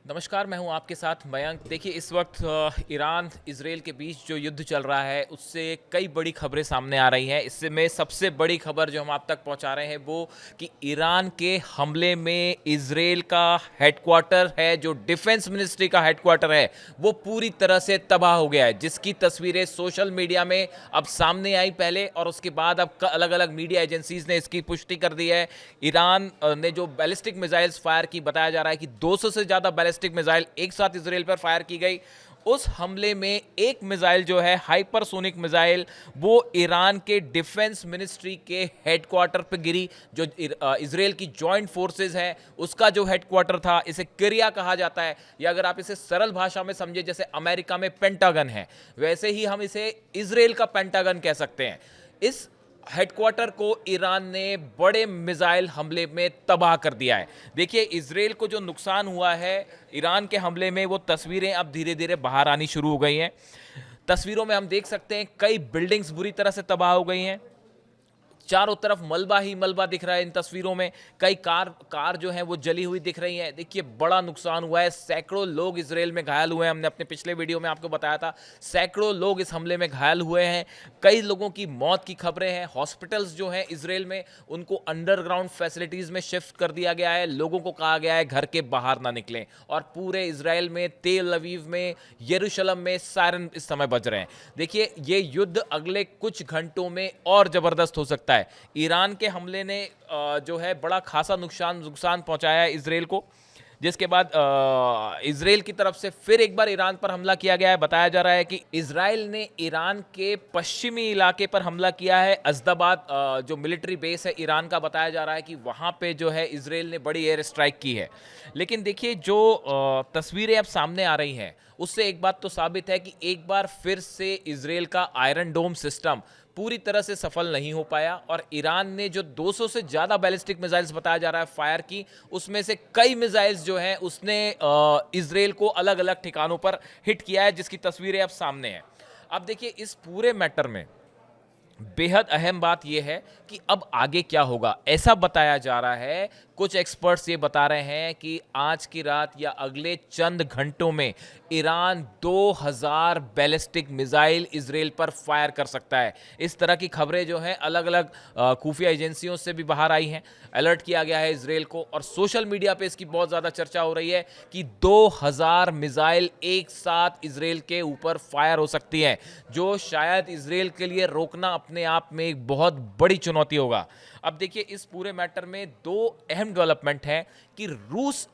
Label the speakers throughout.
Speaker 1: नमस्कार, मैं हूं आपके साथ मयंक। देखिए, इस वक्त ईरान इजराइल के बीच जो युद्ध चल रहा है उससे कई बड़ी खबरें सामने आ रही हैं। इससे में सबसे बड़ी खबर जो हम आप तक पहुंचा रहे हैं वो कि ईरान के हमले में इजराइल का हेडक्वार्टर है, जो डिफेंस मिनिस्ट्री का हेडक्वार्टर है, वो पूरी तरह से तबाह हो गया है, जिसकी तस्वीरें सोशल मीडिया में अब सामने आई पहले, और उसके बाद अब अलग अलग मीडिया एजेंसीज ने इसकी पुष्टि कर दी है। ईरान ने जो बैलिस्टिक मिसाइल्स फायर की, बताया जा रहा है कि 200 से ज़्यादा बैलिस्टिक मिसाइल एक साथ इजराइल पर फायर की गई। उस हमले में एक मिसाइल जो है हाइपरसोनिक मिसाइल, वो ईरान के डिफेंस मिनिस्ट्री के हेडक्वार्टर पर गिरी। जो इजराइल की जॉइंट फोर्सेस है उसका जो हेडक्वार्टर था, इसे किरिया कहा जाता है, या अगर आप इसे सरल भाषा में समझे, जैसे अमेरिका में पेंटागन है, वैसे ही हम इसे इजराइल का पेंटागन कह सकते हैं। इस हेडक्वार्टर को ईरान ने बड़े मिसाइल हमले में तबाह कर दिया है। देखिए, इजराइल को जो नुकसान हुआ है ईरान के हमले में, वो तस्वीरें अब धीरे धीरे बाहर आनी शुरू हो गई हैं। तस्वीरों में हम देख सकते हैं कई बिल्डिंग्स बुरी तरह से तबाह हो गई हैं। चारों तरफ मलबा ही मलबा दिख रहा है इन तस्वीरों में। कई कार जो है वो जली हुई दिख रही हैं। देखिए, बड़ा नुकसान हुआ है। सैकड़ों लोग इजराइल में घायल हुए हैं। हमने अपने पिछले वीडियो में आपको बताया था, सैकड़ों लोग इस हमले में घायल हुए हैं। कई लोगों की मौत की खबरें हैं। हॉस्पिटल्स जो हैं इजराइल में, उनको अंडरग्राउंड फैसिलिटीज़ में शिफ्ट कर दिया गया है। लोगों को कहा गया है घर के बाहर ना निकलें। और पूरे इजराइल में, तेल अवीव में, यरूशलेम में सायरन इस समय बज रहे हैं। देखिए, ये युद्ध अगले कुछ घंटों में और ज़बरदस्त हो सकता है। ईरान के हमले ने जो है बड़ा खासा नुकसान पहुंचाया है इजराइल को, जिसके बाद इजराइल की तरफ से फिर एक बार ईरान पर हमला किया गया है। बताया जा रहा है कि इजराइल ने ईरान के पश्चिमी इलाके पर हमला किया है। अजदाबाद जो मिलिट्री बेस है ईरान का, बताया जा रहा है कि वहां पे जो है इजराइल ने बड़ी एयर स्ट्राइक की है। लेकिन देखिए, जो तस्वीरें अब सामने आ रही हैं उससे एक बात तो साबित है कि एक बार फिर से इजराइल का आयरन डोम सिस्टम पूरी तरह से सफल नहीं हो पाया, और ईरान ने जो 200 से ज़्यादा बैलिस्टिक मिसाइल्स बताया जा रहा है फायर की, उसमें से कई मिसाइल्स जो हैं उसने इजराइल को अलग अलग ठिकानों पर हिट किया है, जिसकी तस्वीरें अब सामने हैं। अब देखिए, इस पूरे मैटर में बेहद अहम बात यह है कि अब आगे क्या होगा। ऐसा बताया जा रहा है, कुछ एक्सपर्ट्स ये बता रहे हैं कि आज की रात या अगले चंद घंटों में ईरान 2000 बैलिस्टिक मिसाइल इजराइल पर फायर कर सकता है। इस तरह की खबरें जो हैं अलग अलग खुफिया एजेंसियों से भी बाहर आई हैं। अलर्ट किया गया है इजराइल को, और सोशल मीडिया पे इसकी बहुत ज़्यादा चर्चा हो रही है कि 2000 मिसाइल एक साथ इजराइल के ऊपर फायर हो सकती हैं, जो शायद इजराइल के लिए रोकना अपने आप में एक बहुत बड़ी चुनौती होगा। अब देखिए, इस पूरे मैटर में दो अहम डेवलपमेंट हैं कि रूस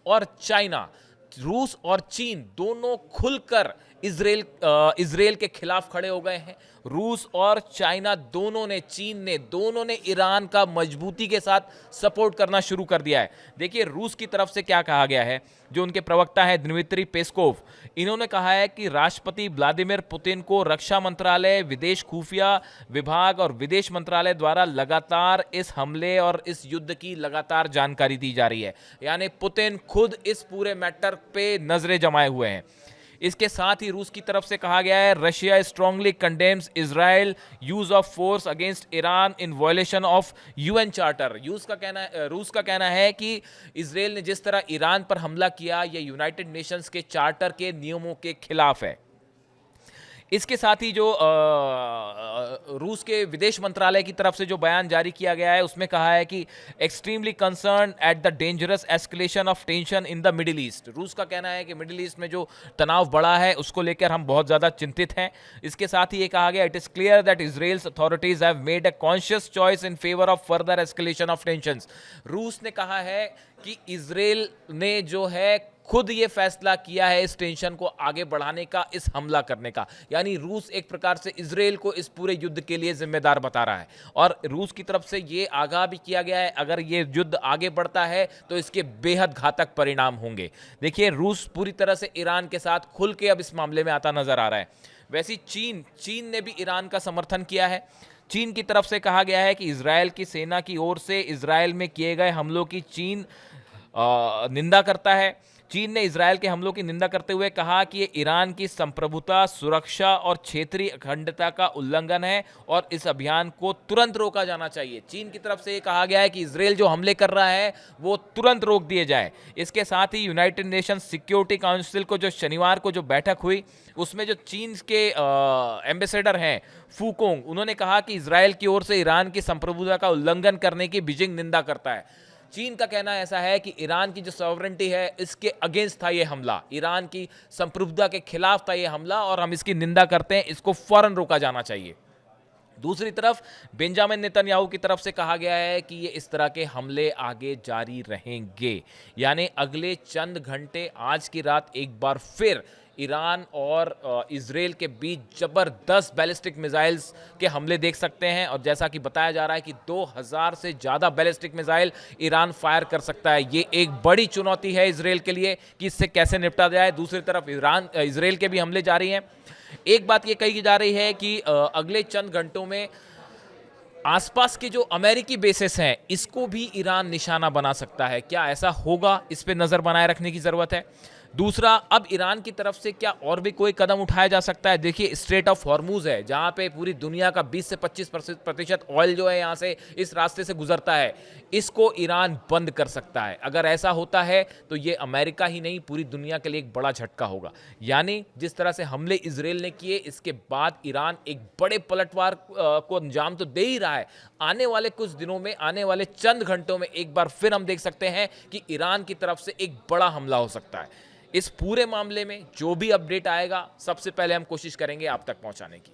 Speaker 1: और चीन दोनों खुलकर इजराइल के खिलाफ खड़े हो गए हैं। रूस और चाइना दोनों ने ईरान का मजबूती के साथ सपोर्ट करना शुरू कर दिया है। देखिए, रूस की तरफ से क्या कहा गया है, जो उनके प्रवक्ता है दिमित्री पेस्कोव, इन्होंने कहा है कि राष्ट्रपति व्लादिमीर पुतिन को रक्षा मंत्रालय, विदेश खुफिया विभाग और विदेश मंत्रालय द्वारा लगातार इस हमले और इस युद्ध की लगातार जानकारी दी जा रही है। यानी पुतिन खुद इस पूरे मैटर पे नजरें जमाए हुए हैं। इसके साथ ही रूस की तरफ से कहा गया है, Russia strongly condemns Israel use of force against Iran in violation of UN charter. रूस का कहना है कि इजराइल ने जिस तरह ईरान पर हमला किया, यह यूनाइटेड नेशंस के चार्टर के नियमों के खिलाफ है। इसके साथ ही जो रूस के विदेश मंत्रालय की तरफ से जो बयान जारी किया गया है, उसमें कहा है कि extremely concern at the dangerous escalation of tension in the middle east. रूस का कहना है कि मिडिल ईस्ट में जो तनाव बढ़ा है उसको लेकर हम बहुत ज़्यादा चिंतित हैं। इसके साथ ही ये कहा गया, it is clear that Israel's authorities have made a conscious choice in favour of further escalation of tensions. रूस ने कहा है कि इजराइल ने जो है खुद ये फैसला किया है इस टेंशन को आगे बढ़ाने का, इस हमला करने का। यानी रूस एक प्रकार से इजराइल को इस पूरे युद्ध के लिए जिम्मेदार बता रहा है, और रूस की तरफ से ये आगाह भी किया गया है, अगर ये युद्ध आगे बढ़ता है तो इसके बेहद घातक परिणाम होंगे। देखिए, रूस पूरी तरह से ईरान के साथ खुल के अब इस मामले में आता नजर आ रहा है। वैसे चीन ने भी ईरान का समर्थन किया है। चीन की तरफ से कहा गया है कि इजराइल की सेना की ओर से इजराइल में किए गए हमलों की चीन निंदा करता है। चीन ने इजरायल के हमलों की निंदा करते हुए कहा कि ये ईरान की संप्रभुता, सुरक्षा और क्षेत्रीय अखंडता का उल्लंघन है और इस अभियान को तुरंत रोका जाना चाहिए। चीन की तरफ से ये कहा गया है कि इजरायल जो हमले कर रहा है वो तुरंत रोक दिए जाए। इसके साथ ही यूनाइटेड नेशन सिक्योरिटी काउंसिल को जो शनिवार को जो बैठक हुई, उसमें जो चीन के एम्बेसडर हैं फूकोंग, उन्होंने कहा कि इजरायल की ओर से ईरान की संप्रभुता का उल्लंघन करने की बीजिंग निंदा करता है। चीन का कहना ऐसा है कि ईरान की जो सॉवरेंटी है इसके अगेंस्ट था ये हमला, ईरान की संप्रभुता के खिलाफ था ये हमला और हम इसकी निंदा करते हैं, इसको फौरन रोका जाना चाहिए। दूसरी तरफ बेंजामिन नेतन्याहू की तरफ से कहा गया है कि ये इस तरह के हमले आगे जारी रहेंगे, यानी अगले चंद घंटे, आज की रात एक बार फिर ईरान और इजरायल के बीच जबरदस्त बैलिस्टिक मिसाइल्स के हमले देख सकते हैं। और जैसा कि बताया जा रहा है कि 2000 से ज़्यादा बैलिस्टिक मिसाइल ईरान फायर कर सकता है। ये एक बड़ी चुनौती है इजरायल के लिए कि इससे कैसे निपटा जाए। दूसरी तरफ इजरायल के भी हमले जारी हैं। एक बात ये कही जा रही है कि अगले चंद घंटों में आसपास के जो अमेरिकी बेसेस हैं इसको भी ईरान निशाना बना सकता है। क्या ऐसा होगा, इस पे नजर बनाए रखने की जरूरत है। दूसरा, अब ईरान की तरफ से क्या और भी कोई कदम उठाया जा सकता है। देखिए, स्ट्रेट ऑफ हॉर्मूज है जहां पे पूरी दुनिया का 20 से 25% ऑयल जो है यहां से इस रास्ते से गुजरता है, इसको ईरान बंद कर सकता है। अगर ऐसा होता है तो ये अमेरिका ही नहीं, पूरी दुनिया के लिए एक बड़ा झटका होगा। यानी जिस तरह से हमले इजरायल ने किए, इसके बाद ईरान एक बड़े पलटवार को अंजाम तो दे ही रहा है। आने वाले कुछ दिनों में, आने वाले चंद घंटों में एक बार फिर हम देख सकते हैं कि ईरान की तरफ से एक बड़ा हमला हो सकता है। इस पूरे मामले में जो भी अपडेट आएगा, सबसे पहले हम कोशिश करेंगे आप तक पहुंचाने की।